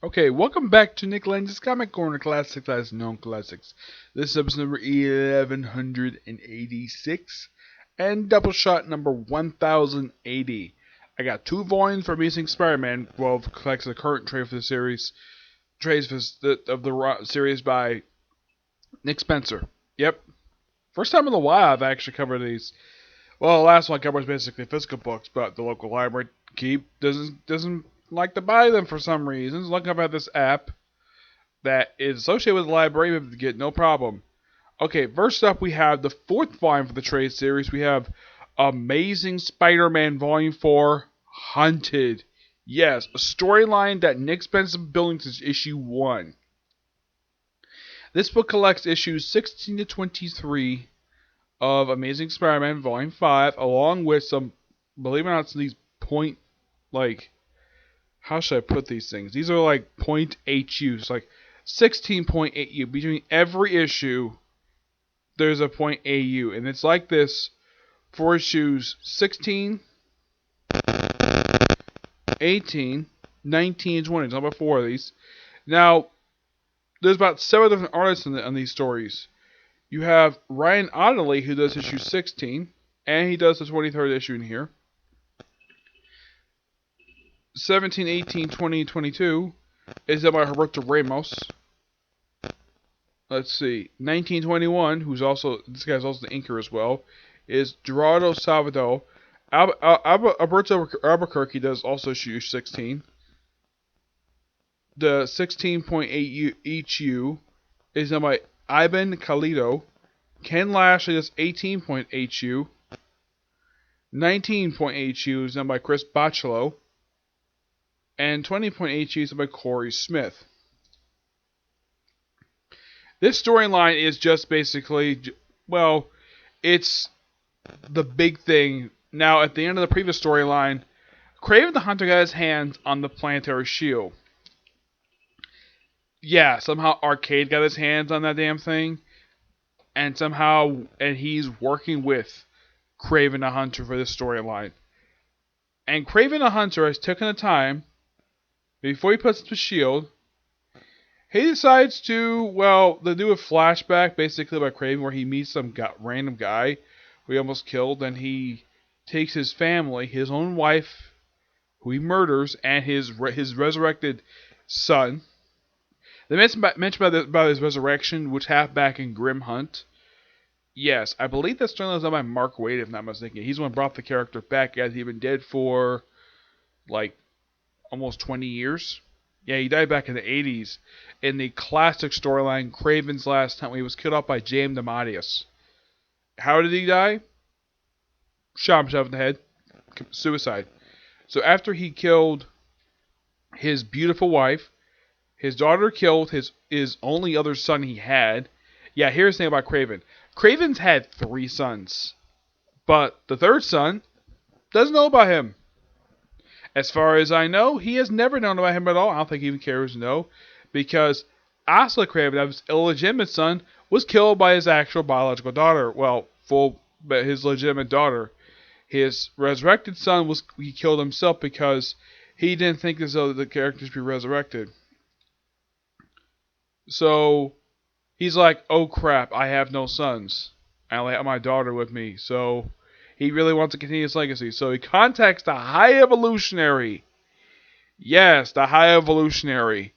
Okay, welcome back to Nick Lenz's Comic Corner Classics as Known Classics. This is episode number 1186 and Doubleshot number 1080. I got two volumes for Amazing Spider-Man, well, collects the current trade for the series, trades for of the series by Nick Spencer. Yep, first time in a while I've actually covered these. Well, the last one I covered was basically physical books, but the local library doesn't like to buy them for some reason. Looking up at this app that is associated with the library, but get no problem. Okay, first up we have the fourth volume for the trade series. We have Amazing Spider-Man Volume 4, Hunted. Yes, a storyline that Nick Spencer building since issue 1. This book collects issues 16 to 23 of Amazing Spider-Man Volume 5, along with some, believe it or not, some of these how should I put these things? These are like .HUs, like 16.8U. Between every issue, there's a .AU, and it's like this for issues 16, 18, 19, and 20. There's about 4 of these. Now, there's about 7 different artists on these stories. You have Ryan Ottley, who does issue 16, and he does the 23rd issue in here. 17, 18, 20, 22 is done by Roberto Ramos. Let's see. 1921, this guy's also the inker as well, is Gerardo Salvador. Alberto Albuquerque does also issue 16. The 16.8 HU is done by Ivan Calido. Ken Lashley does 18.8U. 19.8U is done by Chris Bachalo. And 20.8U is done by Corey Smith. This storyline is just basically, well, it's the big thing. Now, at the end of the previous storyline, Kraven the Hunter got his hands on the planetary shield. Yeah, somehow Arcade got his hands on that damn thing. And he's working with Kraven the Hunter for this storyline. And Kraven the Hunter has taken the time, before he puts up the shield, he decides to do a flashback basically by Kraven where he meets some random guy who he almost killed, and he takes his family, his own wife, who he murders, and his resurrected son. They mentioned about his resurrection, which happened back in Grim Hunt. Yes, I believe that storyline was done by Mark Waid, if not mistaken. He's the one who brought the character back, as he'd been dead for, almost 20 years. Yeah, he died back in the 80s in the classic storyline, Kraven's Last Hunt, when he was killed off by James DeMatteis. How did he die? Shot himself in the head. Suicide. So after he killed his beautiful wife, his daughter killed his only other son he had. Yeah, here's the thing about Kraven. Kraven's had 3 sons. But the third son doesn't know about him. As far as I know, he has never known about him at all. I don't think he even cares to know. Because Asla Kraven, his illegitimate son, was killed by his actual biological daughter. Well, his legitimate daughter. His resurrected son, he killed himself because he didn't think as though the characters be resurrected. So, he's like, oh crap, I have no sons. I only have my daughter with me. So, he really wants to continue his legacy. So, he contacts the High Evolutionary. Yes, the High Evolutionary.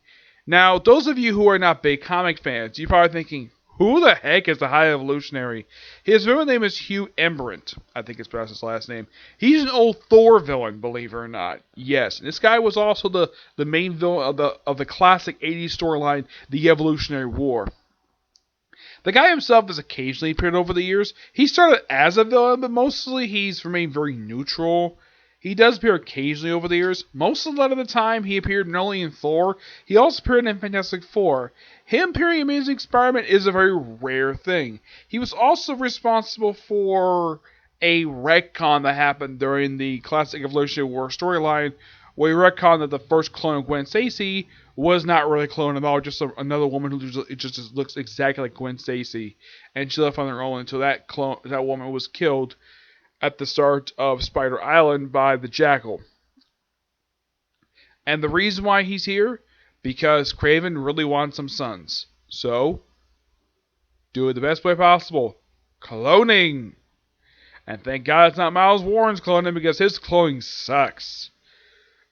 Now, those of you who are not big comic fans, you're probably thinking, who the heck is the High Evolutionary? His real name is Hugh Embrandt. I think it's pronounced his last name. He's an old Thor villain, believe it or not. Yes, and this guy was also the main villain of the classic 80s storyline, The Evolutionary War. The guy himself has occasionally appeared over the years. He started as a villain, but mostly he's remained very neutral. He does appear occasionally over the years. Most of the time, he appeared not only in Thor, he also appeared in Fantastic Four. Him appearing in Amazing Spider-Man is a very rare thing. He was also responsible for a retcon that happened during the classic Evolutionary War storyline, where he retconned that the first clone of Gwen Stacy was not really a clone at all, just another woman who just looks exactly like Gwen Stacy, and she left on her own until that woman was killed at the start of Spider Island by the Jackal. And the reason why he's here, because Kraven really wants some sons. So, do it the best way possible. Cloning! And thank God it's not Miles Warren's cloning, because his cloning sucks.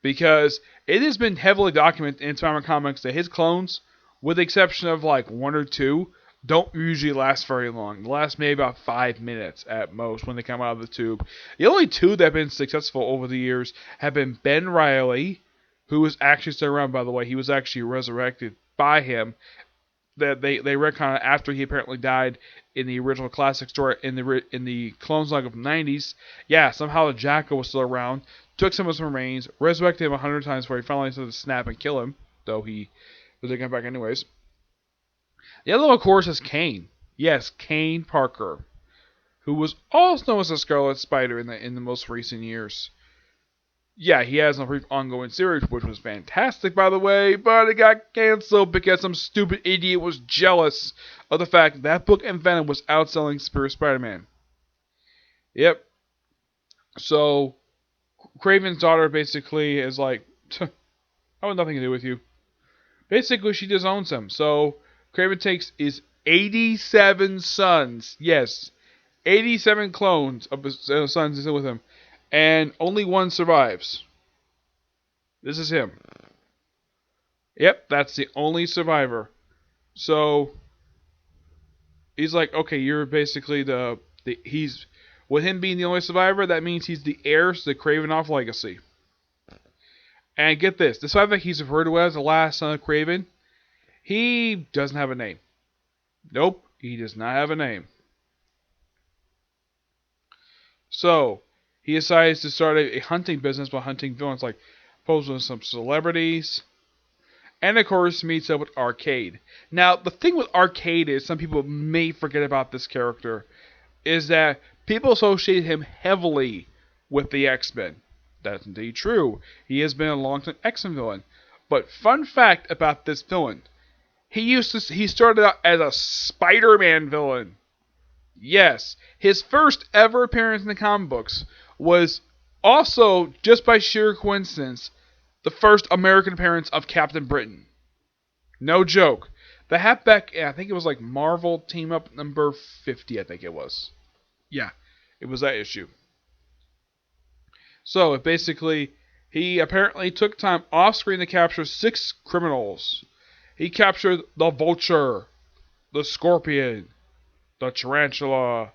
Because it has been heavily documented in Spider-Man comics that his clones, with the exception of like one or two, don't usually last very long. They last maybe about 5 minutes at most when they come out of the tube. The only two that have been successful over the years have been Ben Reilly, who was actually still around, by the way. He was actually resurrected by him. That they retconned after he apparently died in the original classic story in the Clone Saga of the 90s. Yeah, somehow the Jackal was still around, took some of his remains, resurrected him 100 times before he finally decided to snap and kill him, though he didn't come back anyways. The other one, of course, is Kane. Yes, Kane Parker, who was also known as the Scarlet Spider in the most recent years. Yeah, he has a brief ongoing series, which was fantastic, by the way, but it got canceled because some stupid idiot was jealous of the fact that book and Venom was outselling Superior Spider-Man. Yep. So, Kraven's daughter basically is like, I want nothing to do with you. Basically, she disowns him. So, Kraven takes his 87 sons, yes, 87 clones of his sons still with him, and only one survives. This is him. Yep, that's the only survivor. So, he's like, okay, you're basically he's, with him being the only survivor, that means he's the heir to the Kravenoff legacy. And get this, despite that he's referred to as the last son of Kraven, he doesn't have a name. Nope, he does not have a name. So, he decides to start a hunting business by hunting villains, like posing with some celebrities. And of course, meets up with Arcade. Now, the thing with Arcade is, some people may forget about this character, is that people associate him heavily with the X-Men. That's indeed true. He has been a long-time X-Men villain. But fun fact about this villain, he started out as a Spider-Man villain. Yes, his first ever appearance in the comic books was also, just by sheer coincidence, the first American appearance of Captain Britain. No joke. The halfback, I think it was like Marvel Team Up number 50, I think it was. Yeah, it was that issue. So, basically, he apparently took time off screen to capture 6 criminals. He captured the Vulture, the Scorpion, the Tarantula.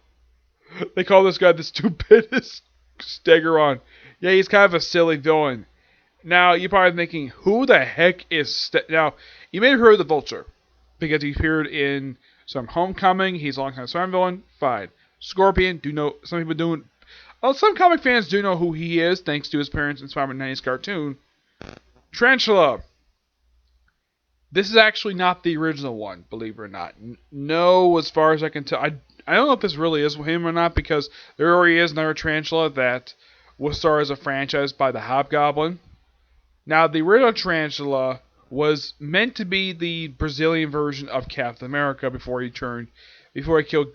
They call this guy the stupidest Stegoron. Yeah, he's kind of a silly villain. Now, you're probably thinking, who the heck is... Now, you may have heard of the Vulture, because he appeared in some Homecoming. He's a long-time Spider-Man villain. Fine. Scorpion, some comic fans do know who he is, thanks to his appearance in Spider-Man 90s cartoon. Tarantula. This is actually not the original one, believe it or not. No, as far as I can tell. I don't know if this really is him or not, because there already is another Tarantula that will start as a franchise by the Hobgoblin. Now, the original Tarantula was meant to be the Brazilian version of Captain America before he killed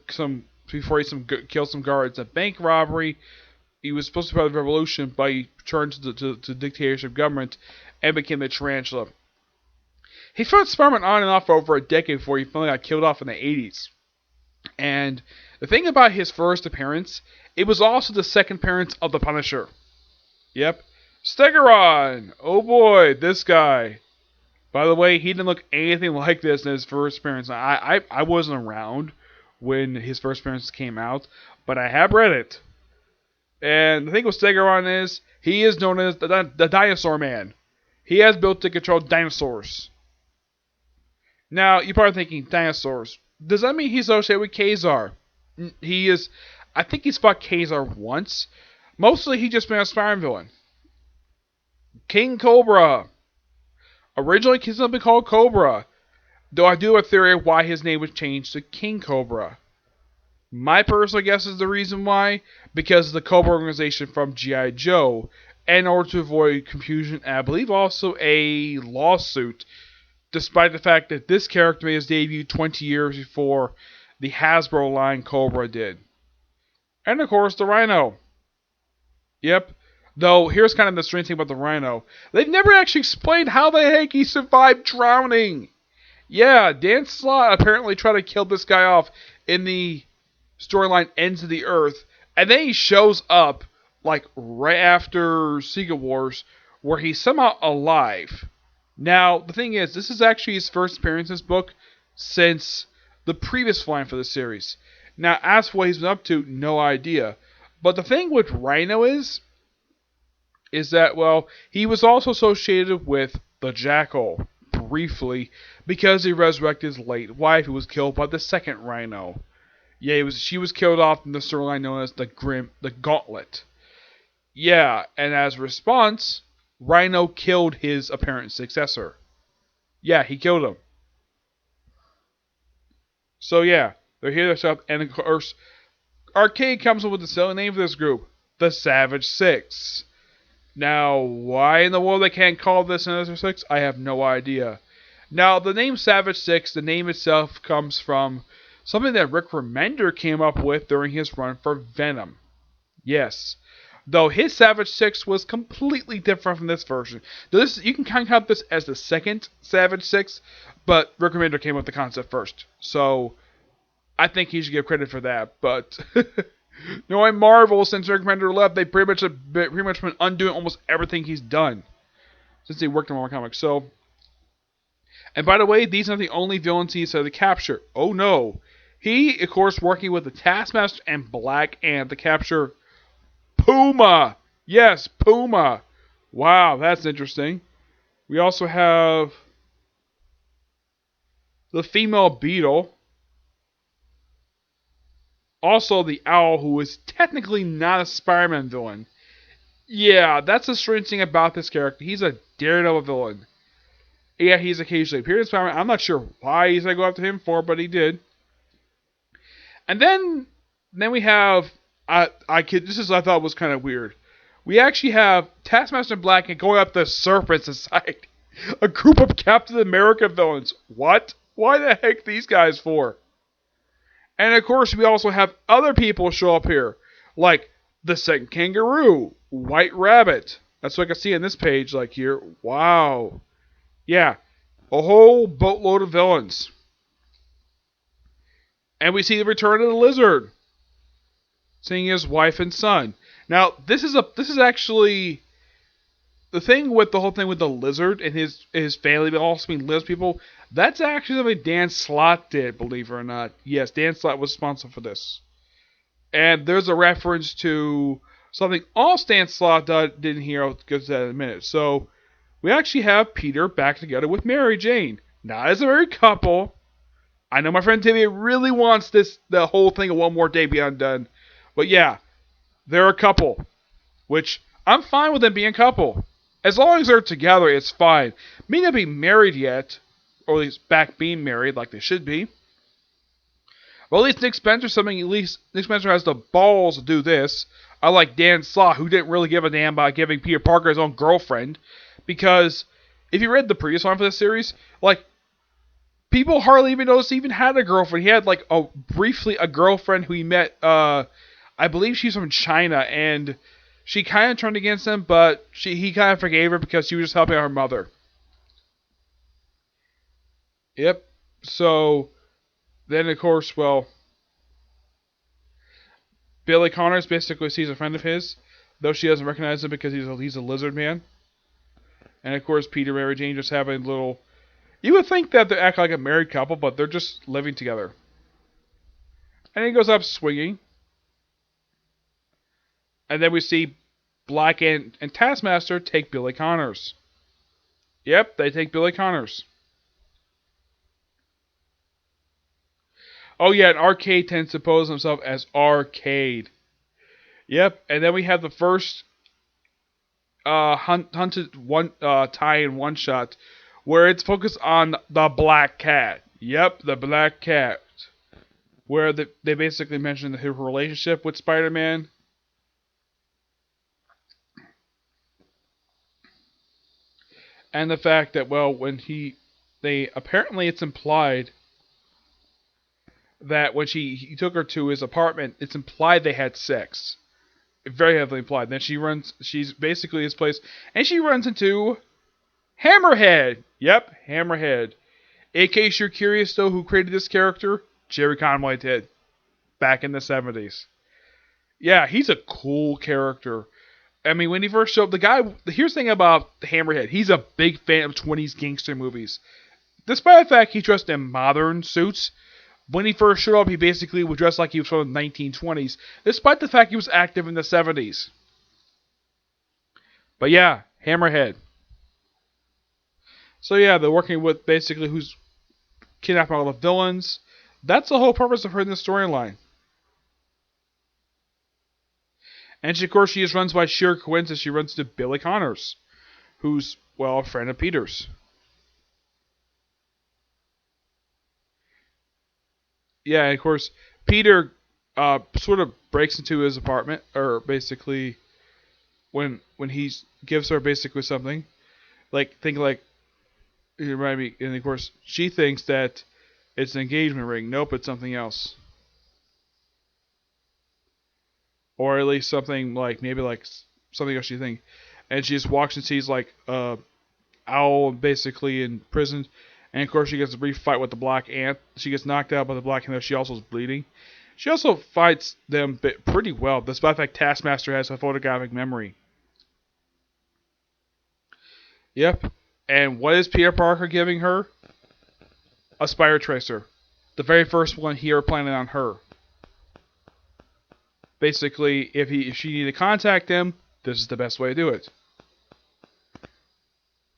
some guards at bank robbery. He was supposed to be part of the revolution, but he turned to dictatorship government and became the Tarantula. He fought Spider-Man on and off for over a decade before he finally got killed off in the 80s. And the thing about his first appearance, it was also the second appearance of the Punisher. Yep. Stegoron! Oh boy, this guy. By the way, he didn't look anything like this in his first appearance. I wasn't around when his first appearance came out, but I have read it. And the thing with Stegoron is, he is known as the Dinosaur Man. He has built to control dinosaurs. Now, you're probably thinking, dinosaurs. Does that mean he's associated with Kazar? He is. I think he's fought Kazar once. Mostly, he just been a Spider-Man villain. King Cobra. Originally, he's going to be called Cobra. Though I do have a theory of why his name was changed to King Cobra. My personal guess is the reason why, because of the Cobra organization from G.I. Joe, in order to avoid confusion, and I believe also a lawsuit, despite the fact that this character made his debut 20 years before the Hasbro line Cobra did. And of course, the Rhino. Yep, Though, here's kind of the strange thing about the Rhino. They've never actually explained how the heck he survived drowning. Yeah, Dan Slott apparently tried to kill this guy off in the storyline Ends of the Earth, and then he shows up, like, right after Secret Wars, where he's somehow alive. Now, the thing is, this is actually his first appearance in this book since the previous line for the series. Now, as for what he's been up to, no idea. But the thing with Rhino is that, well, he was also associated with the Jackal, briefly, because he resurrected his late wife, who was killed by the second Rhino. Yeah, she was killed off in the storyline known as the Gauntlet. Yeah, and as a response, Rhino killed his apparent successor. Yeah, he killed him. So yeah, they're here to stop, and of course, Arcade comes up with the silly name for this group, the Savage Six. Now, why in the world they can't call this another Six, I have no idea. Now, the name Savage Six, the name itself comes from something that Rick Remender came up with during his run for Venom. Yes. Though his Savage Six was completely different from this version. You can kind of count this as the second Savage Six, but Rick Remender came up with the concept first. So, I think he should give credit for that. But, knowing Marvel, since Rick Remender left, they pretty much been undoing almost everything he's done since he worked on Marvel Comics. So, and by the way, these are the only villains he decided to capture. Oh no. He, of course, working with the Taskmaster and Black Ant to capture Puma. Yes, Puma. Wow, that's interesting. We also have the female Beetle. Also the Owl, who is technically not a Spider-Man villain. Yeah, that's the strange thing about this character. He's a Daredevil villain. Yeah, he's occasionally appeared in Spider-Man. I'm not sure why he's going to go after him for, but he did. And then we have, this is I thought was kind of weird. We actually have Taskmaster and Black Ant going up the Serpent Society. A group of Captain America villains. What? Why the heck these guys for? And of course we also have other people show up here. Like the Second Kangaroo, White Rabbit. That's what I can see on this page, like here. Wow. Yeah. A whole boatload of villains. And we see the return of the Lizard, seeing his wife and son. Now, this is actually the thing with the whole thing with the Lizard and his family, but also being Lizard people. That's actually something Dan Slott did, believe it or not. Yes, Dan Slott was responsible for this. And there's a reference to something all Dan Slott did here. I'll get to that in a minute. So, we actually have Peter back together with Mary Jane. Not as a married couple. I know my friend Timmy really wants the whole thing of One More Day be undone. But yeah, they're a couple. Which, I'm fine with them being a couple. As long as they're together, it's fine. May not be married yet, or at least back being married like they should be. Well, at least Nick Spencer has the balls to do this. Unlike Dan Slott, who didn't really give a damn about giving Peter Parker his own girlfriend. Because, if you read the previous one for this series, like, people hardly even noticed he even had a girlfriend. He had, like, briefly a girlfriend who he met, I believe she's from China, and she kind of turned against him, but he kind of forgave her because she was just helping out her mother. Yep. So, then, of course, well, Billy Connors basically sees a friend of his, though she doesn't recognize him because he's a lizard man. And, of course, Peter and Mary Jane just have a little... You would think that they act like a married couple, but they're just living together. And he goes up swinging. And then we see Black Ant and Taskmaster take Billy Connors. Yep, they take Billy Connors. Oh yeah, and Arcade tends to pose himself as Arcade. Yep, and then we have the first hunted tie-in one-shot where it's focused on the Black Cat. Yep, the Black Cat. Where they basically mention her relationship with Spider-Man. And the fact that, well, when apparently it's implied that when he took her to his apartment, it's implied they had sex. Very heavily implied. Then she's basically his place, and she runs into Hammerhead. Yep, Hammerhead. In case you're curious, though, who created this character? Jerry Conway did. Back in the 70s. Yeah, he's a cool character. I mean, when he first showed up, here's the thing about Hammerhead. He's a big fan of 20s gangster movies. Despite the fact he dressed in modern suits, when he first showed up, he basically was dressed like he was from the 1920s, despite the fact he was active in the 70s. But yeah, Hammerhead. So yeah, they're working with basically who's kidnapping all the villains. That's the whole purpose of her in the storyline. And of course, she just runs by sheer coincidence. She runs into Billy Connors, who's, well, a friend of Peter's. Yeah, and of course, Peter sort of breaks into his apartment, or basically, when he gives her basically something, like, it reminded me, and of course, she thinks that it's an engagement ring. Nope, it's something else. Or at least something maybe something else she thinks. And she just walks and sees owl basically in prison. And of course she gets a brief fight with the Black Ant. She gets knocked out by the Black Ant. She also is bleeding. She also fights them pretty well, despite the fact Taskmaster has a photographic memory. Yep. And what is Peter Parker giving her? A Spire Tracer. The very first one he ever planted on her. Basically, if she needed to contact him, this is the best way to do it.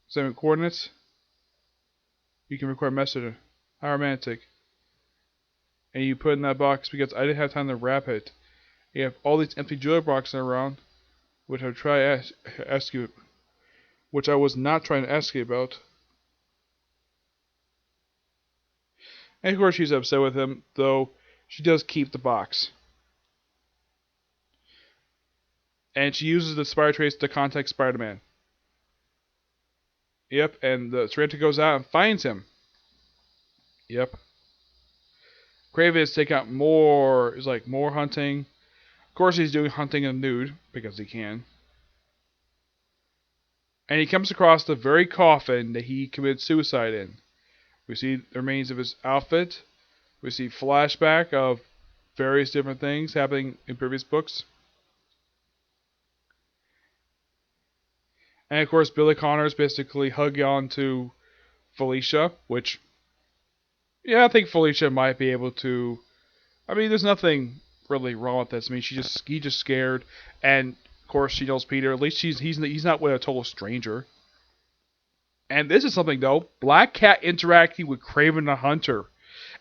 7 coordinates. You can record a message. How romantic. And you put in that box because I didn't have time to wrap it. You have all these empty jewelry boxes around, which I try ask you, which I was not trying to ask you about. And of course she's upset with him, though she does keep the box. And she uses the Spire Trace to contact Spider-Man. Yep, and the Tarantula goes out and finds him. Yep. Kraven is taking out more hunting. Of course he's doing hunting in nude, because he can. And he comes across the very coffin that he committed suicide in. We see the remains of his outfit. We see flashback of various different things happening in previous books. And of course, Billy Connors basically hugging on to Felicia, which, yeah, I think Felicia might be able to. I mean, there's nothing really wrong with this. I mean, he's just scared, and of course she knows Peter. At least he's not with a total stranger. And this is something though: Black Cat interacting with Kraven the Hunter.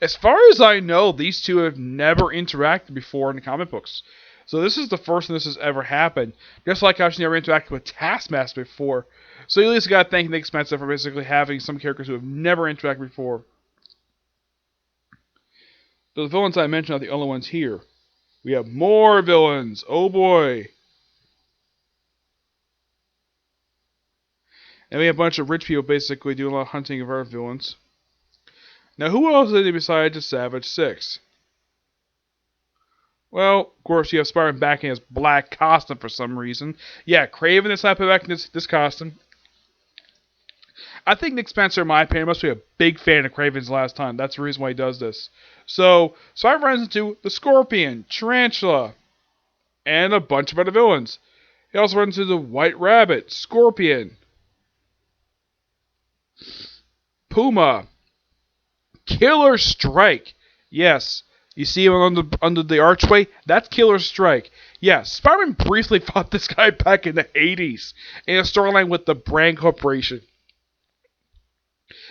As far as I know, these two have never interacted before in the comic books. So this is the first time this has ever happened. Just like how she never interacted with Taskmaster before. So you at least gotta thank Nick Spencer for basically having some characters who have never interacted before. The villains I mentioned are the only ones here. We have more villains. Oh boy. And we have a bunch of rich people basically doing a lot of hunting of our villains. Now who else is it besides the Savage Six? Well, of course, you have Spider-Man back in his black costume for some reason. Yeah, Kraven is not back in this costume. I think Nick Spencer, in my opinion, must be a big fan of Kraven's last time. That's the reason why he does this. So I runs into the Scorpion, Tarantula, and a bunch of other villains. He also runs into the White Rabbit, Scorpion, Puma, Killer Strike. Yes. You see him under the archway? That's Killer Strike. Yeah, Spider-Man briefly fought this guy back in the 80s in a storyline with the Brand Corporation.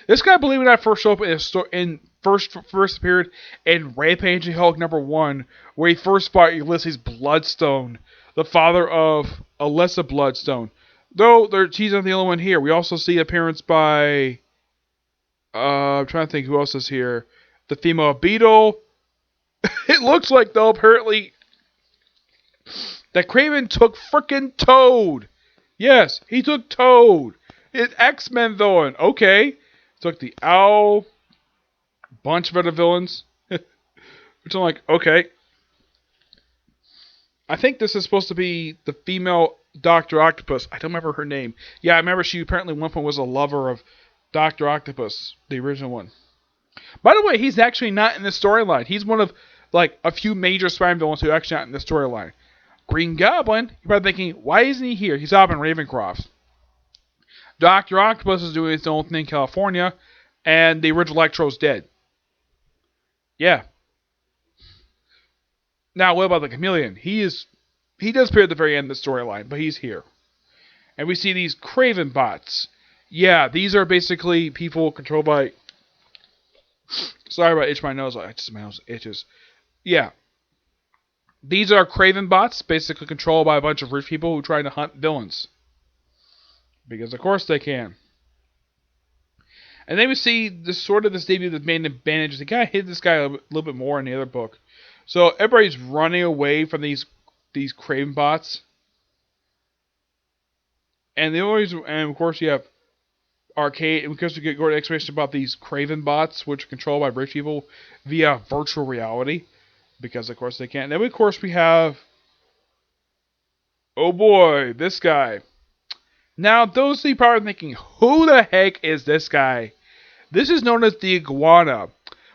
This guy, believe it or not, first showed up first appeared in Rampaging Hulk #1, where he first fought Ulysses Bloodstone, the father of Alyssa Bloodstone. Though he's not the only one here. We also see appearance by I'm trying to think who else is here. The female Beetle. It looks like, though, apparently, that Kraven took frickin' Toad. Yes, he took Toad. It's X-Men villain. Okay. Took the Owl. Bunch of other villains. Which I'm like, okay. I think this is supposed to be the female Doctor Octopus. I don't remember her name. Yeah, I remember she apparently one point was a lover of Doctor Octopus, the original one. By the way, he's actually not in the storyline. He's one of like a few major Spider-Man villains who are actually not in the storyline. Green Goblin, you're probably thinking, why isn't he here? He's out in Ravencroft. Doctor Octopus is doing his own thing in California, and the original Electro's dead. Yeah. Now, what about the Chameleon? He does appear at the very end of the storyline, but he's here. And we see these Craven bots. Yeah, these are basically people controlled by. Sorry about itch my nose. My nose itches. Yeah. These are Craven bots, basically controlled by a bunch of rich people who are trying to hunt villains. Because of course they can. And then we see this debut that's made in bandages. They kind of hit this guy a little bit more in the other book. So everybody's running away from these Craven bots. And of course you have Arcade, and because we get more explanation about these Craven bots, which are controlled by rich people via virtual reality, because of course they can. And then of course we have, oh boy, this guy. Now those of you probably thinking, who the heck is this guy? This is known as the Iguana.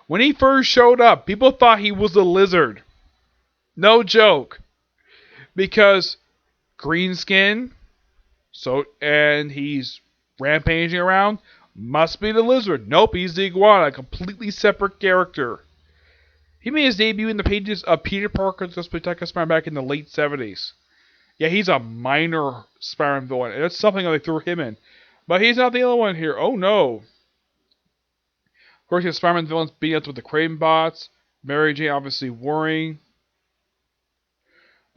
When he first showed up, people thought he was a lizard. No joke. Because green skin, and he's rampaging around, must be the lizard. Nope, he's the Iguana, a completely separate character. He made his debut in the pages of Peter Parker's Spectacular Spider-Man back in the late 70s. Yeah, he's a minor Spider-Man villain, and that's something they threw him in. But he's not the only one here. Oh no. Of course, you have Spider-Man villains beating up with the Craven bots. Mary Jane obviously worrying.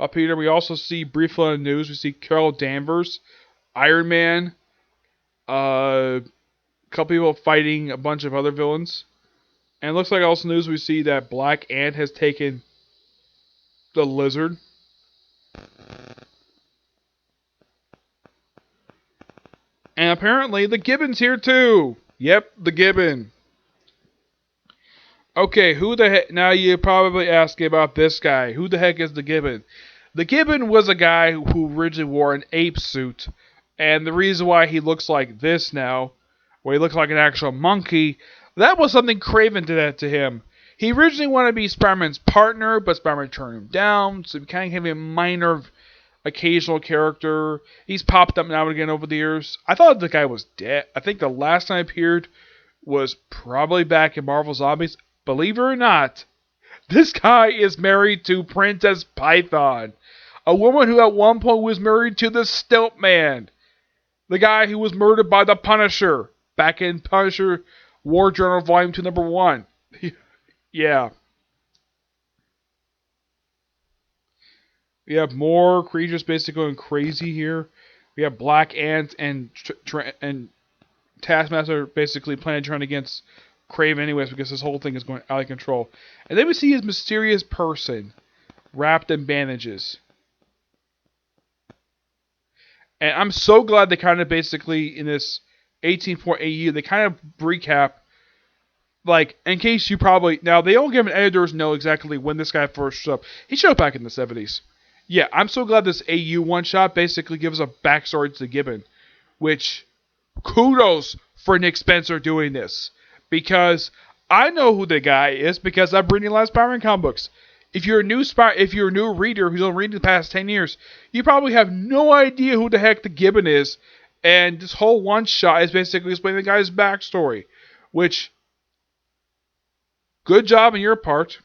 Up here, we also see briefly on the news, we see Carol Danvers, Iron Man, a couple people fighting a bunch of other villains. And it looks like also news we see that Black Ant has taken the lizard. And apparently the Gibbon's here too. Yep, the Gibbon. Okay, who the heck? Now you're probably asking about this guy. Who the heck is the Gibbon? The Gibbon was a guy who originally wore an ape suit. And the reason why he looks like this now, where he looks like an actual monkey, that was something Craven did that to him. He originally wanted to be Spider-Man's partner, but Spider-Man turned him down, so he kind of became a minor, occasional character. He's popped up now and again over the years. I thought the guy was dead. I think the last time he appeared was probably back in Marvel Zombies. Believe it or not, this guy is married to Princess Python, a woman who at one point was married to the Stilt Man. The guy who was murdered by the Punisher back in Punisher War Journal Volume 2, Number 1. Yeah. We have more creatures basically going crazy here. We have Black Ant and Taskmaster basically planning to turn against Craven anyways because this whole thing is going out of control. And then we see his mysterious person wrapped in bandages. And I'm so glad they kind of basically, in this 18-point AU, they kind of recap, like, in case you probably, now they don't give an editors know exactly when this guy first showed up. He showed up back in the 70s. Yeah, I'm so glad this AU one-shot basically gives a backstory to the Gibbon, which, kudos for Nick Spencer doing this. Because I know who the guy is because I've reading a lot of Spider-Man comic books. If you're a new reader who's only reading the past 10 years, you probably have no idea who the heck the Gibbon is. And this whole one shot is basically explaining the guy's backstory. Which, good job on your part.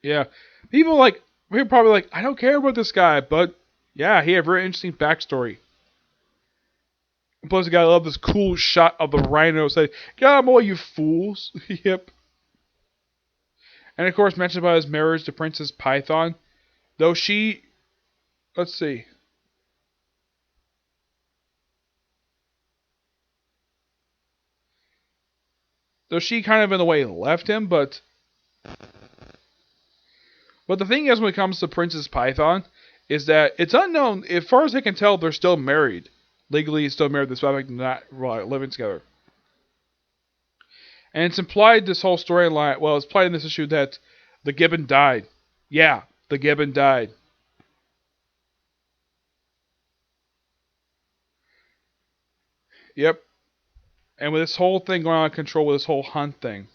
Yeah. People are probably like, I don't care about this guy, but yeah, he had a very interesting backstory. And plus, the guy loved this cool shot of the rhino saying, "Get out of my way, you fools." Yep. And of course, mentioned about his marriage to Princess Python. Though she, let's see. Though she kind of in a way left him, but the thing is when it comes to Princess Python, is that it's unknown, as far as I can tell, they're still married. Legally still married, despite not living together. And it's implied this whole storyline, well, it's implied in this issue that the Gibbon died. Yeah, The Gibbon died. Yep. And with this whole thing going on control with this whole hunt thing,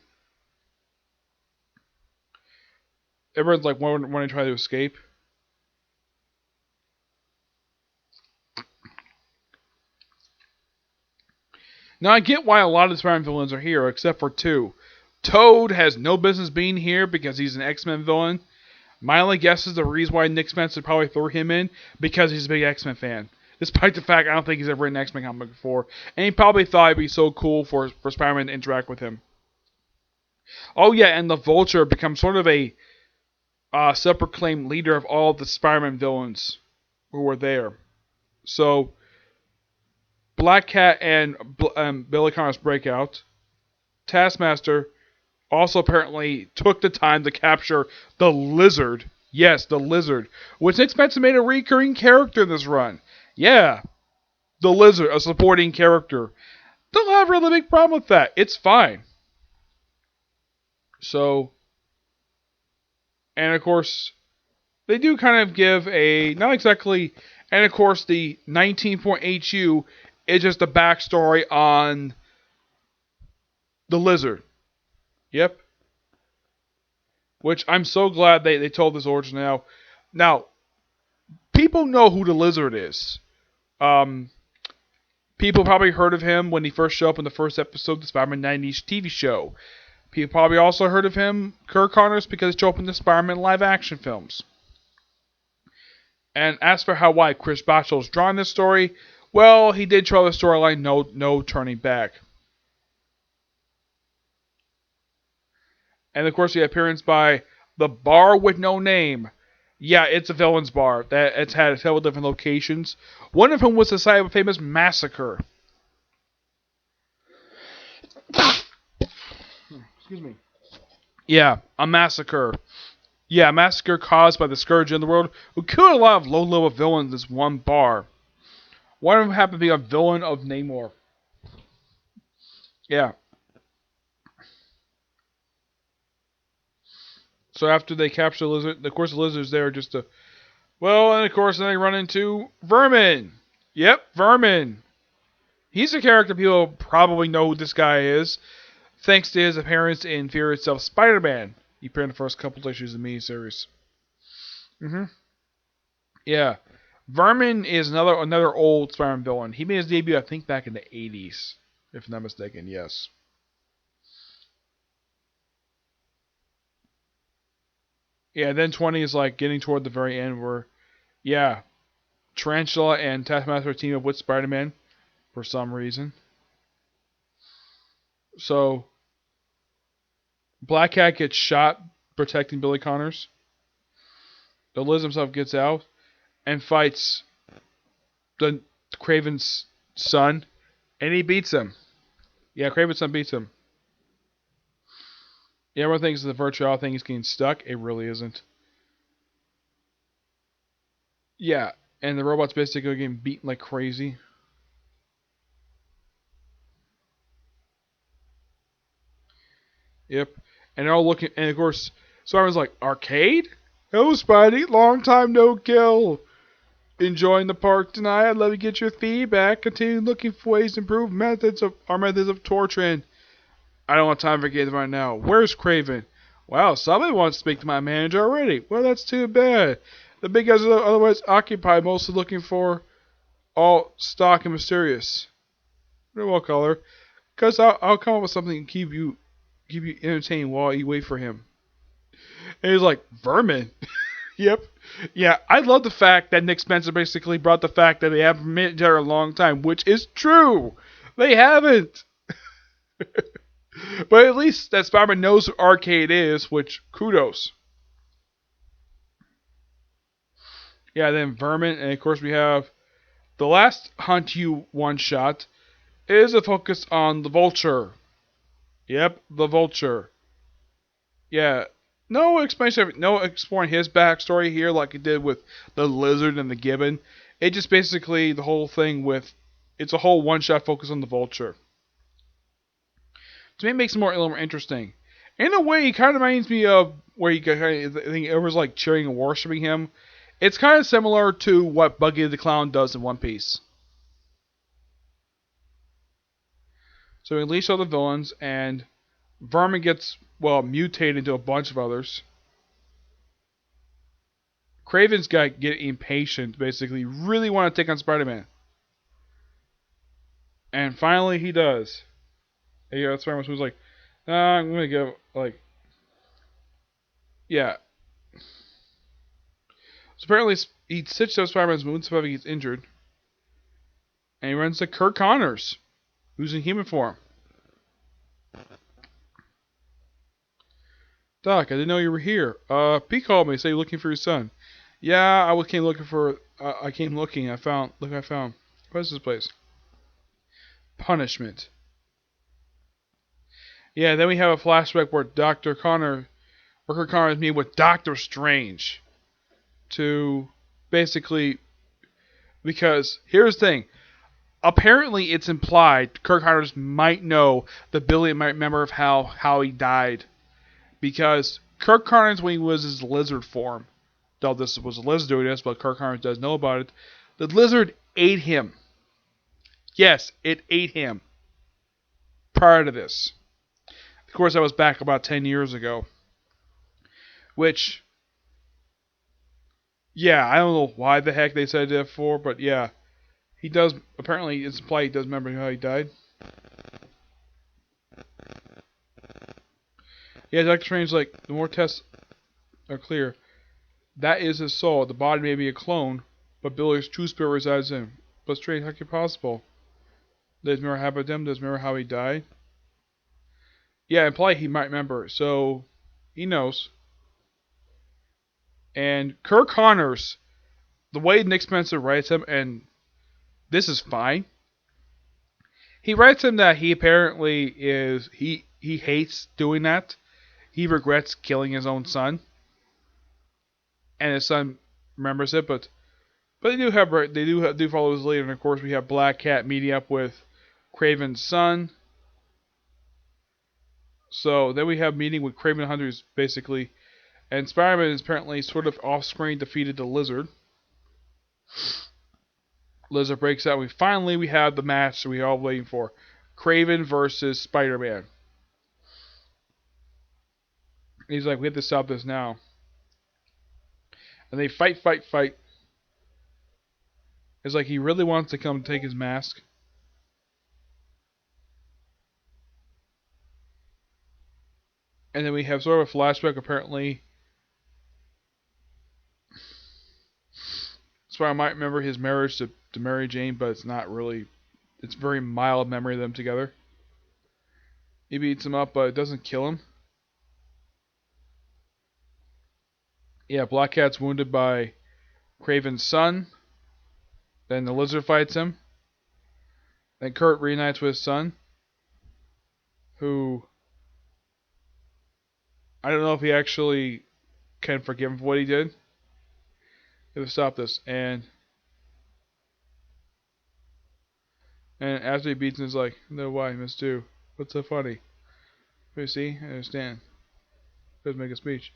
everyone's like wanting to try to escape. Now I get why a lot of the Spider-Man villains are here, except for two. Toad has no business being here because he's an X-Men villain. My only guess is the reason why Nick Spencer probably threw him in because he's a big X-Men fan. Despite the fact I don't think he's ever written an X-Men comic before. And he probably thought it'd be so cool for Spider-Man to interact with him. Oh yeah, and the Vulture becomes sort of a self-proclaimed leader of all the Spider-Man villains who were there. So, Black Cat and Billy Connors break out. Taskmaster also apparently took the time to capture the Lizard. Yes, the Lizard. Which Nick Spencer made a recurring character in this run. Yeah, the Lizard, a supporting character. Don't have a really big problem with that. It's fine. So, and of course, they do kind of give a, not exactly, and of course the 19.HU is just a backstory on the Lizard. Yep. Which I'm so glad they told this origin now. Now, people know who the Lizard is. People probably heard of him when he first showed up in the first episode of the Spider-Man 90s TV show. People probably also heard of him, Kirk Connors, because he showed up in the Spider-Man live-action films. And as for why Chris Bachow's drawing this story, well, he did show the storyline no turning back. And of course, the appearance by the Bar with No Name. Yeah, it's a villain's bar. It's had several different locations. One of whom was the site of a famous massacre. Excuse me. Yeah, a massacre. Yeah, a massacre caused by the Scourge in the world, who killed a lot of low-level villains in this one bar. One of them happened to be a villain of Namor. Yeah. So after they capture the Lizard, of course the Lizard's there just to... Well, and of course then they run into Vermin. Yep, Vermin. He's a character people probably know who this guy is, thanks to his appearance in Fear Itself Spider-Man. He appeared in the first couple of issues of the miniseries. Yeah. Vermin is another old Spider-Man villain. He made his debut, I think, back in the 80s. If I'm not mistaken, yes. Yeah, then 20 is like getting toward the very end where, yeah, Tarantula and Taskmaster team up with Spider-Man for some reason. So, Black Cat gets shot protecting Billy Connors. The Liz himself gets out and fights the Craven's son, and he beats him. Yeah, Craven's son beats him. Yeah, everyone thinks the virtual thing is getting stuck. It really isn't. Yeah, and the robot's basically getting beaten like crazy. Yep. And they're all looking, and of course, Spider-Man's like, Arcade? Hello, Spidey. Long time no kill. Enjoying the park tonight? I'd love to get your feedback. Continue looking for ways to improve our methods of torturing. I don't have time for games right now. Where's Craven? Wow, somebody wants to speak to my manager already. Well, that's too bad. The big guys are otherwise occupied, mostly looking for all stock and mysterious. Very well, caller. Cause I'll come up with something to keep you entertained while you wait for him. And he's like, Vermin. Yep. Yeah, I love the fact that Nick Spencer basically brought the fact that they haven't met each other a long time, which is true. They haven't. But at least that Spider-Man knows who Arcade is, which, kudos. Yeah, then Vermin, and of course we have the last Hunt You one-shot is a focus on the Vulture. Yep, the Vulture. Yeah, no explanation, no exploring his backstory here like it did with the Lizard and the Gibbon. It just basically, the whole thing with, it's a whole one-shot focus on the Vulture. To me, it makes it a little more interesting. In a way, he kind of reminds me of where you kind of think everyone's like cheering and worshiping him. It's kind of similar to what Buggy the Clown does in One Piece. So we unleash all the villains, and Vermin gets, well, mutated into a bunch of others. Kraven's got get impatient, basically, really want to take on Spider-Man. And finally he does. And, Spider-Man was like, I'm gonna go, like, yeah. So apparently he stitched up Spider-Man's wounds so he gets injured. And he runs to Kirk Connors, who's in human form. Doc, I didn't know you were here. Pete called me, said you're looking for your son. Yeah, I came looking for. I came looking. I found. Look, I found. What is this place? Punishment. Yeah. Then we have a flashback where Kirk Connors meet with Doctor Strange, to basically, because here's the thing. Apparently, it's implied Kirk Connors might know that Billy might remember of how he died, because Kirk Connors, when he was his lizard form, though this was a lizard doing this, but Kirk Connors does know about it, the lizard ate him. Yes, it ate him. Prior to this. Of course, that was back about 10 years ago. Which, yeah, I don't know why the heck they said that for, but yeah. He does, apparently, it's implied he does remember how he died. Yeah, Doctor Strange's like, the more tests are clear, that is his soul. The body may be a clone, but Billy's true spirit resides in him. But Strange, how can it possible? Does he remember how about them? Does he remember how he died? Yeah, implied he might remember, so he knows. And Kirk Connors, the way Nick Spencer writes him, and this is fine. He writes him that he apparently is he hates doing that. He regrets killing his own son, and his son remembers it. But they do follow his lead, and of course we have Black Cat meeting up with Kraven's son. So then we have meeting with Kraven Hunters basically, and Spider-Man is apparently sort of off-screen defeated the Lizard. Lizard breaks out. We have the match that we all waiting for: Kraven versus Spider-Man. He's like, we have to stop this now. And they fight. It's like he really wants to come take his mask. And then we have sort of a flashback, apparently. Spider might remember his marriage to Mary Jane, but it's not really. It's very mild memory of them together. He beats him up, but it doesn't kill him. Yeah, Black Cat's wounded by Kraven's son. Then the Lizard fights him. Then Kurt reunites with his son, who I don't know if he actually can forgive him for what he did. He have to stop this. And after he beats him, he's like, no, why, Miss Do? What's so funny? You see? I understand. Let's make a speech.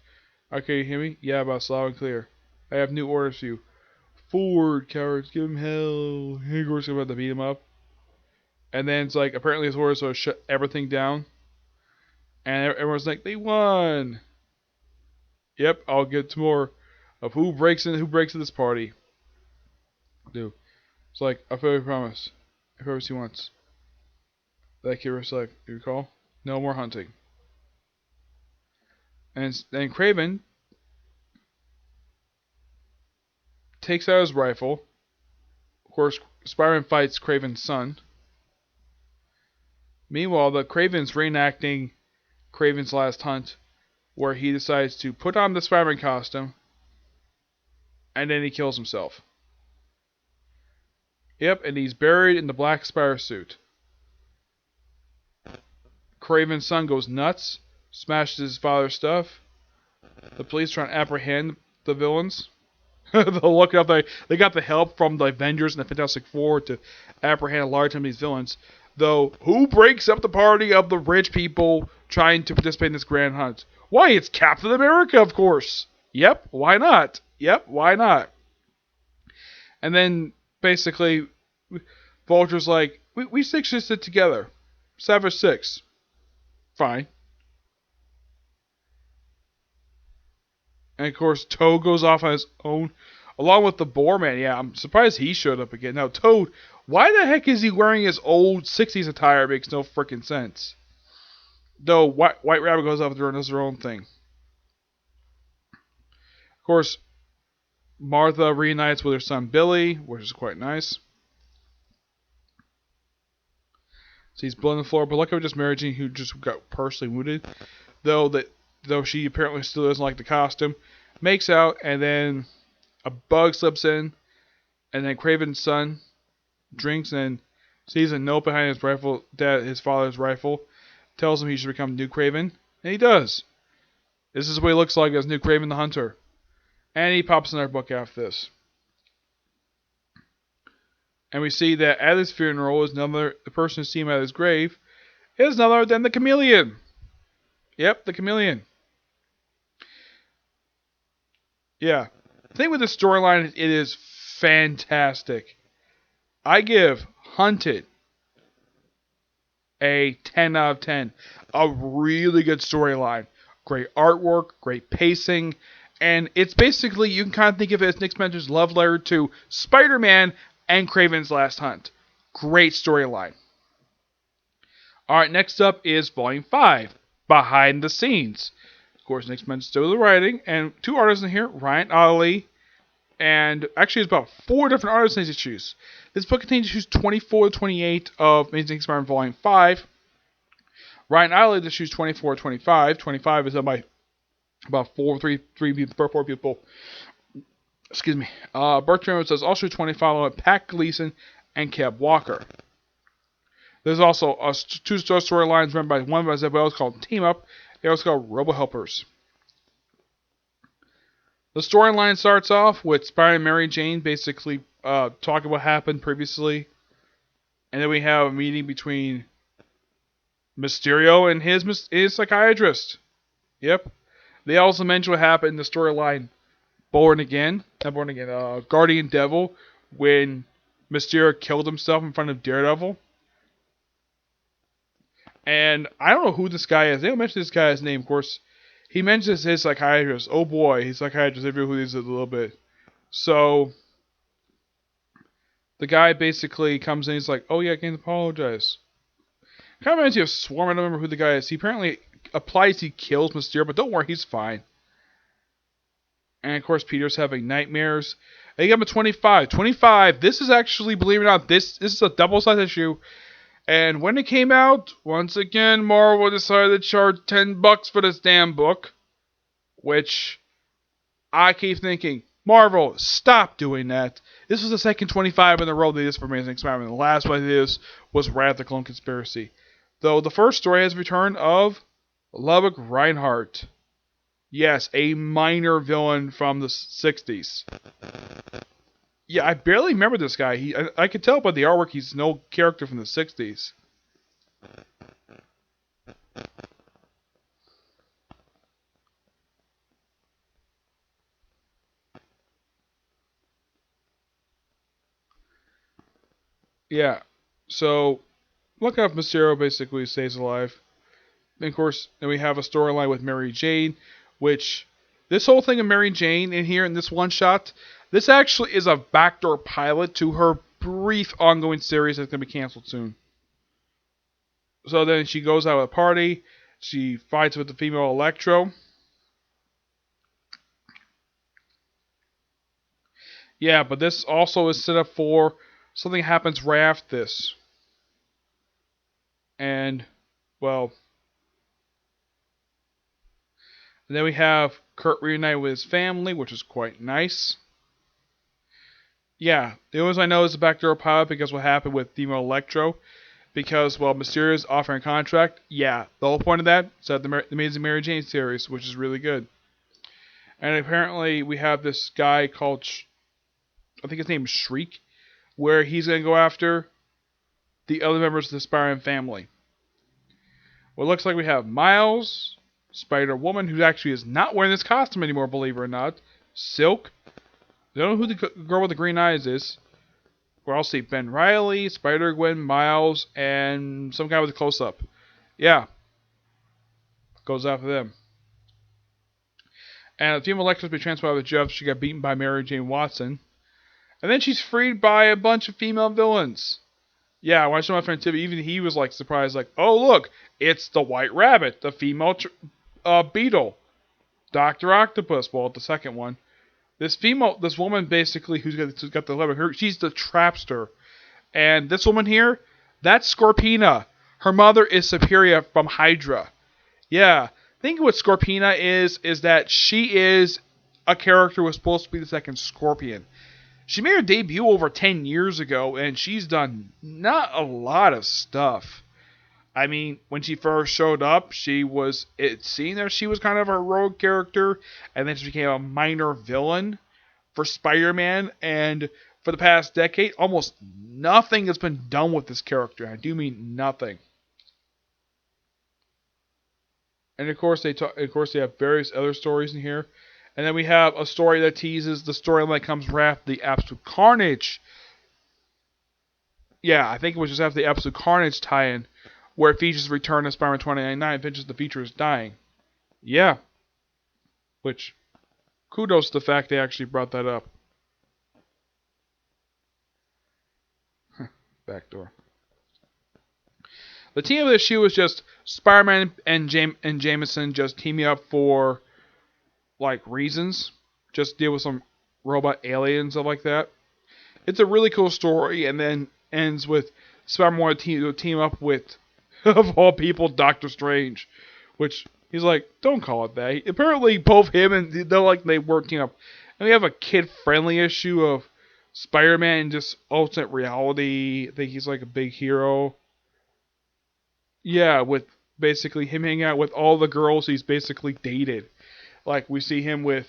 Okay, you hear me? Yeah, about loud and clear. I have new orders for you. Forward, cowards, give him hell. Of course, about to beat him up. And then it's like, apparently his orders are to shut everything down. And everyone's like, they won. Yep, I'll get to more of who breaks in this party. Do. It's like, I feel promise. Whoever he wants. That kid was like, you recall? No more hunting. And then Kraven takes out his rifle. Of course, Spider-Man fights Kraven's son. Meanwhile, the Kraven's reenacting Kraven's last hunt, where he decides to put on the Spider-Man costume, and then he kills himself. Yep, and he's buried in the black spider suit. Kraven's son goes nuts, smashes his father's stuff. The police try to apprehend the villains. They got the help from the Avengers and the Fantastic Four to apprehend a large number of these villains. Though, who breaks up the party of the rich people trying to participate in this grand hunt? Why, it's Captain America, of course. Yep, why not? Yep, why not? And then basically, Vulture's like, we six should sit together. 7 or 6. Fine. And of course, Toad goes off on his own, along with the Boar Man. Yeah, I'm surprised he showed up again. Now, Toad, why the heck is he wearing his old 60s attire? It makes no freaking sense. Though, White Rabbit goes off and does their own thing. Of course, Martha reunites with her son Billy, which is quite nice. Sees blood on the floor, but luckily just Mary Jane, who just got personally wounded. Though she apparently still doesn't like the costume, makes out, and then a bug slips in, and then Kraven's son drinks and sees a note behind his rifle, his father's rifle, tells him he should become New Kraven, and he does. This is what he looks like as New Kraven the Hunter. And he pops in our book after this. And we see that at his funeral the person who's seen him at his grave is none other than the Chameleon. Yep, the Chameleon. Yeah. The thing with the storyline, it is fantastic. I give Hunted a 10 out of 10. A really good storyline. Great artwork, great pacing, and it's basically, you can kind of think of it as Nick Spencer's love letter to Spider-Man and Kraven's Last Hunt. Great storyline. Alright, next up is Volume 5, Behind the Scenes. Of course, Nick Spencer still the writing, and 2 artists in here, Ryan Ottley, and actually it's about 4 different artists to choose. This book contains issues 24 to 28 of Amazing Spider-Man Volume 5. Ryan Ottley issues 24 to 25. 25 is done by about 4 people. Excuse me. Bertrand says also 25 by Pat Gleason and Kev Walker. There's also 2 storylines run by one by Zeb Wells called Team Up. They also called Robo Helpers. The storyline starts off with Spider and Mary Jane basically talking what happened previously. And then we have a meeting between Mysterio and his psychiatrist. Yep. They also mention what happened in the storyline Guardian Devil, when Mysterio killed himself in front of Daredevil. And I don't know who this guy is. They don't mention this guy's name, of course. He mentions his psychiatrist. Oh boy, his psychiatrist. They reveal who he is a little bit. So, the guy basically comes in, he's like, oh yeah, I can apologize. Kind of reminds you of Swarm. I don't remember who the guy is. He apparently applies he kills Mysterio, but don't worry, he's fine. And of course, Peter's having nightmares. They give him a 25. 25, this is actually, believe it or not, this is a double-sized issue. And when it came out, once again, Marvel decided to charge $10 for this damn book. Which, I keep thinking, Marvel, stop doing that. This was the second 25 in a row they did for Amazing Spider-Man. The last one they did was Wrath of the Clone Conspiracy. Though the first story has the return of Lubbock Reinhardt. Yes, a minor villain from the 60s. Yeah, I barely remember this guy. I could tell by the artwork he's no character from the 60s. Yeah, so look up Mysterio basically stays alive. And of course, then we have a storyline with Mary Jane, which this whole thing of Mary Jane in here in this one shot, this actually is a backdoor pilot to her brief ongoing series that's going to be canceled soon. So then she goes out at a party, she fights with the female Electro. Yeah, but this also is set up for something happens right after this. And, well, and then we have Kurt reunited with his family, which is quite nice. Yeah, the only reason I know is the backdoor pilot because what happened with female Electro. Because, well, Mysterio's offering a contract. Yeah, the whole point of that is that the Amazing Mary Jane series, which is really good. And apparently we have this guy called, I think his name is Shriek, where he's going to go after the other members of the Spider-Man family. Well, it looks like we have Miles, Spider-Woman, who actually is not wearing this costume anymore, believe it or not. Silk. I don't know who the girl with the green eyes is. We'll see Ben Reilly, Spider-Gwen, Miles, and some guy with a close-up. Yeah. Goes after them. And the female Electra's been transported to Jeff. She got beaten by Mary Jane Watson. And then she's freed by a bunch of female villains. Yeah, when I showed my friend Tibbet, even he was like surprised, like, oh look, it's the White Rabbit, the female beetle, Dr. Octopus. Well, the second one. This woman basically who's got the lever, she's the trapster. And this woman here, that's Scorpina. Her mother is Superior from Hydra. Yeah, think what Scorpina is that she is a character who was supposed to be the second Scorpion. She made her debut over 10 years ago, and she's done not a lot of stuff. I mean, when she first showed up, it seemed that she was kind of a rogue character, and then she became a minor villain for Spider-Man, and for the past decade, almost nothing has been done with this character. I do mean nothing. And of course, they have various other stories in here. And then we have a story that teases the storyline that comes right after the Absolute Carnage. Yeah, I think it was just after the Absolute Carnage tie-in, where it features the return of Spider-Man 2099, features the feature is dying. Yeah. Which, kudos to the fact they actually brought that up. Backdoor. The team of the issue was just Spider-Man and Jameson just teaming up for like reasons, just deal with some robot aliens and stuff like that. It's a really cool story, and then ends with Spider-Man wanting to team up with, of all people, Doctor Strange, which he's like, don't call it that. Apparently, both him and they work team up, and we have a kid-friendly issue of Spider-Man in just alternate reality. I think he's like a big hero. Yeah, with basically him hanging out with all the girls he's basically dated. Like, we see him with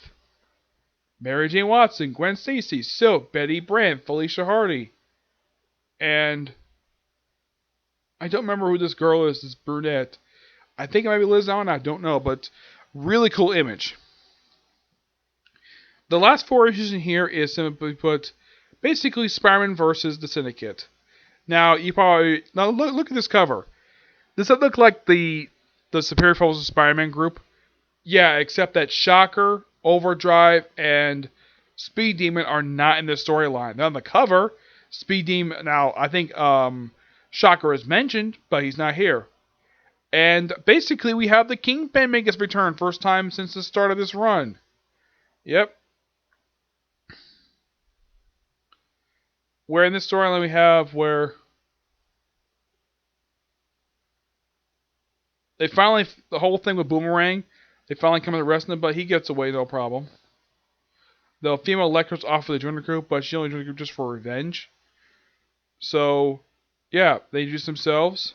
Mary Jane Watson, Gwen Stacy, Silk, Betty Brant, Felicia Hardy. And I don't remember who this girl is, this brunette. I think it might be Liz Allen, I don't know, but really cool image. The last 4 issues in here is simply put, basically Spider-Man versus the Syndicate. Now, look at this cover. Does that look like the Superior Forces Spider-Man group? Yeah, except that Shocker, Overdrive, and Speed Demon are not in the storyline. They're on the cover. Speed Demon, now, I think Shocker is mentioned, but he's not here. And basically, we have the Kingpin make his return, first time since the start of this run. Yep. Where in this storyline we have where they finally, the whole thing with Boomerang, they finally come to arrest him, but he gets away, no problem. The female Electra's off for the joiner group, but she only joined the group just for revenge. So, yeah, they introduce themselves.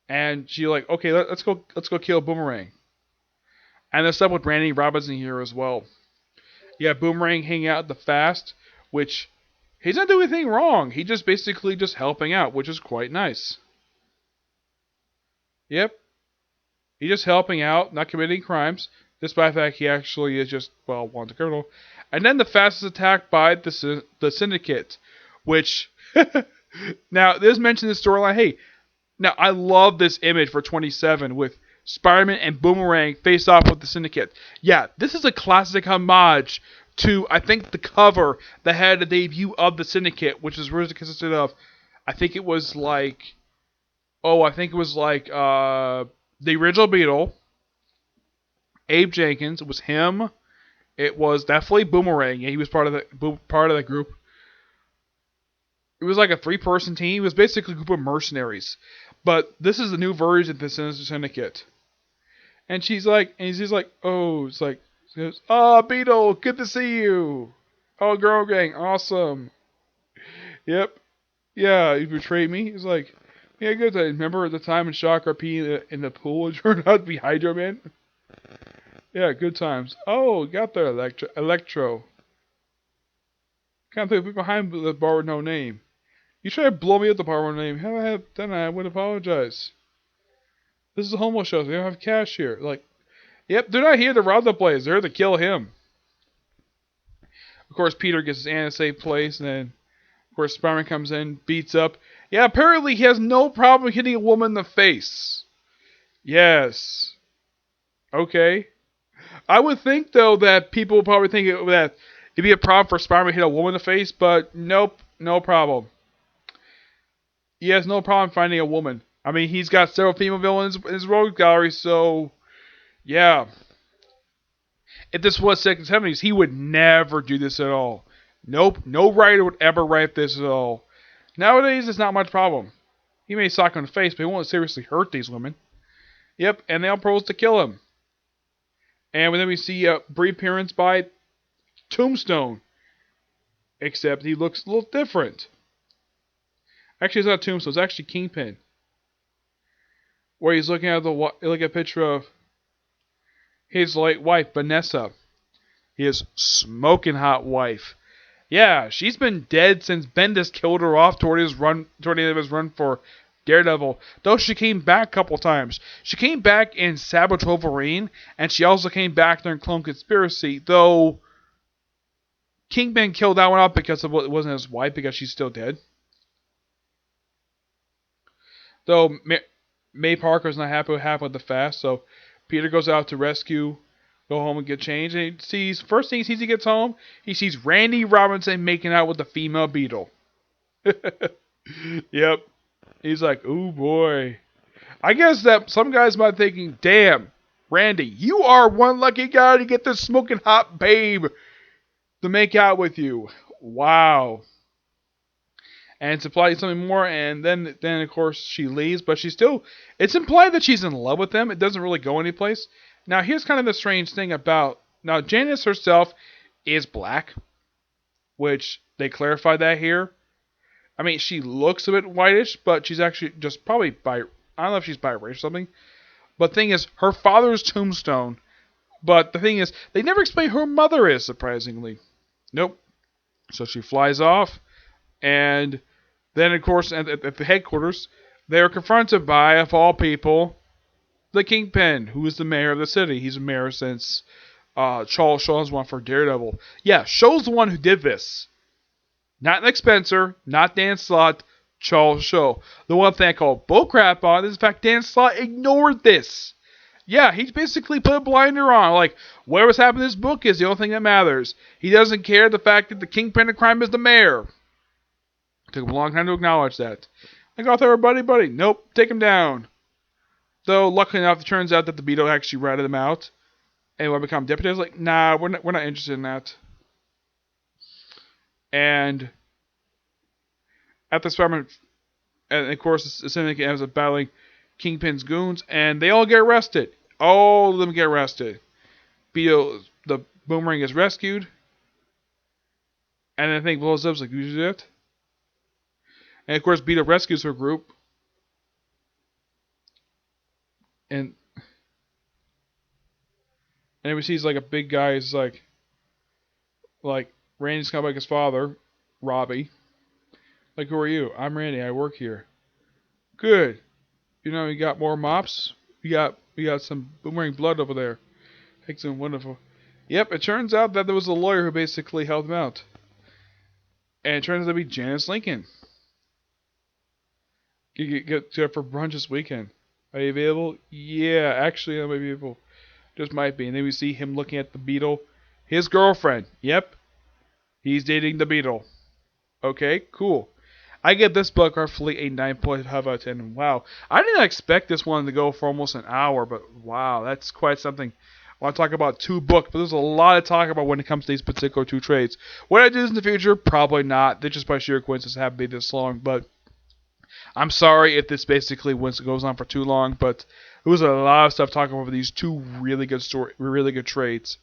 And she's like, okay, let's go kill Boomerang. And there's stuff with Randy Robinson here as well. Yeah, Boomerang hanging out at the Fast, which he's not doing anything wrong. He just basically just helping out, which is quite nice. Yep. He's just helping out, not committing crimes, despite the fact he actually is just, well, wanted criminal. And then the Fast is attacked by the Syndicate, which, now, this mentioned in the storyline, hey, now, I love this image for 27 with Spider-Man and Boomerang face off with the Syndicate. Yeah, this is a classic homage to, I think, the cover that had the debut of the Syndicate, which is originally consisted of, I think it was like the original Beetle, Abe Jenkins. It was him. It was definitely Boomerang. Yeah, he was part of the group. It was like a 3-person team. It was basically a group of mercenaries. But this is the new version of the Sinister Syndicate. And he's like, oh, it's like, he goes, oh, Beetle, good to see you. Oh, Girl Gang, awesome. Yep. Yeah, you betrayed me. He's like, yeah, good. Remember the time in Shocker peeing in the pool and turned out to be Hydro Man? Yeah, good times. Oh, got there, Electro. Can't think behind the bar with no name. You try to blow me up the bar with no name. Then I would apologize. This is a homeless shelter. They don't have cash here. Like, yep, they're not here to rob the place. They're here to kill him. Of course, Peter gets his aunt in a safe place, and then, of course, Spider-Man comes in, beats up. Yeah, apparently he has no problem hitting a woman in the face. Yes. Okay. I would think, though, that people would probably think that it'd be a problem for Spider-Man to hit a woman in the face, but nope, no problem. He has no problem finding a woman. I mean, he's got several female villains in his rogue gallery, so yeah. If this was 70s, he would never do this at all. Nope, no writer would ever write this at all. Nowadays, it's not much problem. He may sock him in the face, but he won't seriously hurt these women. Yep, and they all propose to kill him. And then we see a brief appearance by Tombstone. Except he looks a little different. Actually, it's not Tombstone, it's actually Kingpin. Where he's looking at a picture of his late wife, Vanessa. His smoking hot wife. Yeah, she's been dead since Bendis killed her off toward the end of his run for Daredevil. Though she came back a couple times. She came back in Savage Wolverine, and she also came back during Clone Conspiracy. Though Kingpin killed that one off because it wasn't his wife, because she's still dead. Though May Parker's not happy what happened with the fast, so Peter goes out to go home and get changed. And first thing he sees he gets home, he sees Randy Robinson making out with the female Beetle. Yep. He's like, ooh boy. I guess that some guys might be thinking, damn, Randy, you are one lucky guy to get this smoking hot babe to make out with you. Wow. And it's implied something more, and then of course she leaves, but it's implied that she's in love with him. It doesn't really go anyplace. Now here's kind of the strange thing now Janice herself is black, which they clarify that here. I mean, she looks a bit whitish, but she's actually just probably I don't know if she's biracial or something. But the thing is, her father's Tombstone. But the thing is, they never explain who her mother is, surprisingly. Nope. So she flies off. And then, of course, at the headquarters, they are confronted by, of all people, the Kingpin, who is the mayor of the city. He's the mayor since Charles Shaw's one for Daredevil. Yeah, Shaw's the one who did this. Not Nick Spencer, not Dan Slott, Charles Shaw. The one thing I call bullcrap on is the fact Dan Slott ignored this. Yeah, he basically put a blinder on. Like, whatever's happened in this book is the only thing that matters. He doesn't care the fact that the Kingpin of crime is the mayor. Took him a long time to acknowledge that. I got there, buddy. Nope, take him down. Though, luckily enough, it turns out that the Beetle actually ratted him out. And when I become deputy, I was like, nah, we're not interested in that. And after Spider-Man, and of course, the Syndicate ends up battling Kingpin's goons, and they all get arrested. All of them get arrested. Beetle, the Boomerang, is rescued. And I think blows up like, you did it? And of course, Beetle rescues her group. And we see he's like a big guy. He's like Randy's kind of like his father, Robbie. Like, who are you? I'm Randy. I work here. Good. You know, you got more mops. We got some Boomerang blood over there. Excellent, wonderful. Yep. It turns out that there was a lawyer who basically helped him out. And it turns out to be Janice Lincoln. Get to her for brunch this weekend. Are you available? Yeah, actually, I might be able. Just might be. And then we see him looking at the Beetle. His girlfriend. Yep. He's dating the Beetle. Okay, cool. I give this book roughly a 9.5 out of 10. Wow. I didn't expect this one to go for almost an hour, but wow, that's quite something. I want to talk about 2 books, but there's a lot to talk about when it comes to these particular 2 trades. Would I do this in the future? Probably not. They just by sheer coincidence have to be this long, but I'm sorry if this basically goes on for too long, but there was a lot of stuff talking over these 2 really good trades.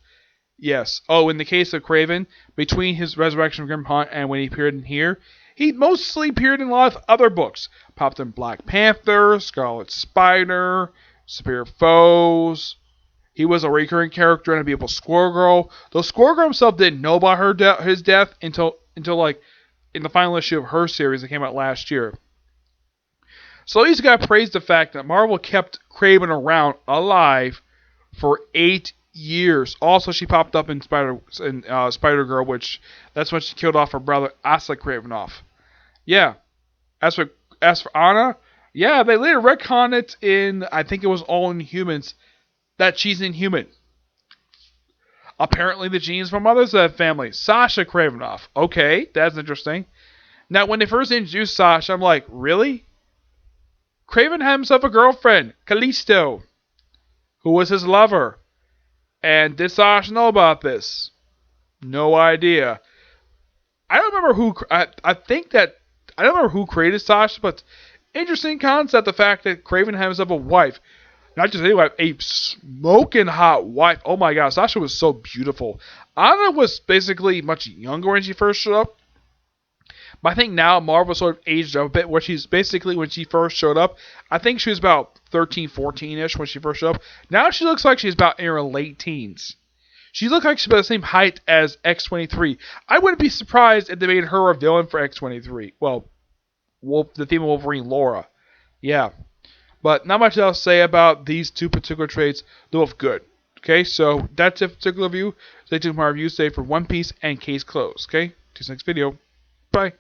Yes. Oh, in the case of Kraven, between his Resurrection of Grim Hunt and when he appeared in here, he mostly appeared in a lot of other books. Popped in Black Panther, Scarlet Spider, Superior Foes. He was a recurring character in a beautiful Squirrel Girl. Though Squirrel Girl himself didn't know about his death until like in the final issue of her series that came out last year. So at least you gotta praise the fact that Marvel kept Kraven around alive for 8 years. Also, she popped up in Spider Girl, which that's when she killed off her brother Asa Kravinoff. Yeah. As for Anna, yeah, they later retconned it in, I think it was All Inhumans, that she's inhuman. Apparently the genes from others of that family. Sasha Kravinoff. Okay, that's interesting. Now, when they first introduced Sasha, I'm like, really? Kraven had himself a girlfriend, Callisto, who was his lover. And did Sasha know about this? No idea. I don't remember who. I think that I don't remember who created Sasha, but interesting concept. The fact that Kraven had himself a wife, not just any wife, a smoking hot wife. Oh my God, Sasha was so beautiful. Anna was basically much younger when she first showed up. But I think now Marvel sort of aged up a bit, where she's basically, when she first showed up, I think she was about 13, 14-ish when she first showed up. Now she looks like she's about in her late teens. She looks like she's about the same height as X-23. I wouldn't be surprised if they made her a villain for X-23. Well, the theme of Wolverine, Laura. Yeah. But not much else to say about these two particular traits. They're both good. Okay, so that's it for particular review. Stay tuned for my review today for One Piece and Case Closed. Okay, see you next video. Bye.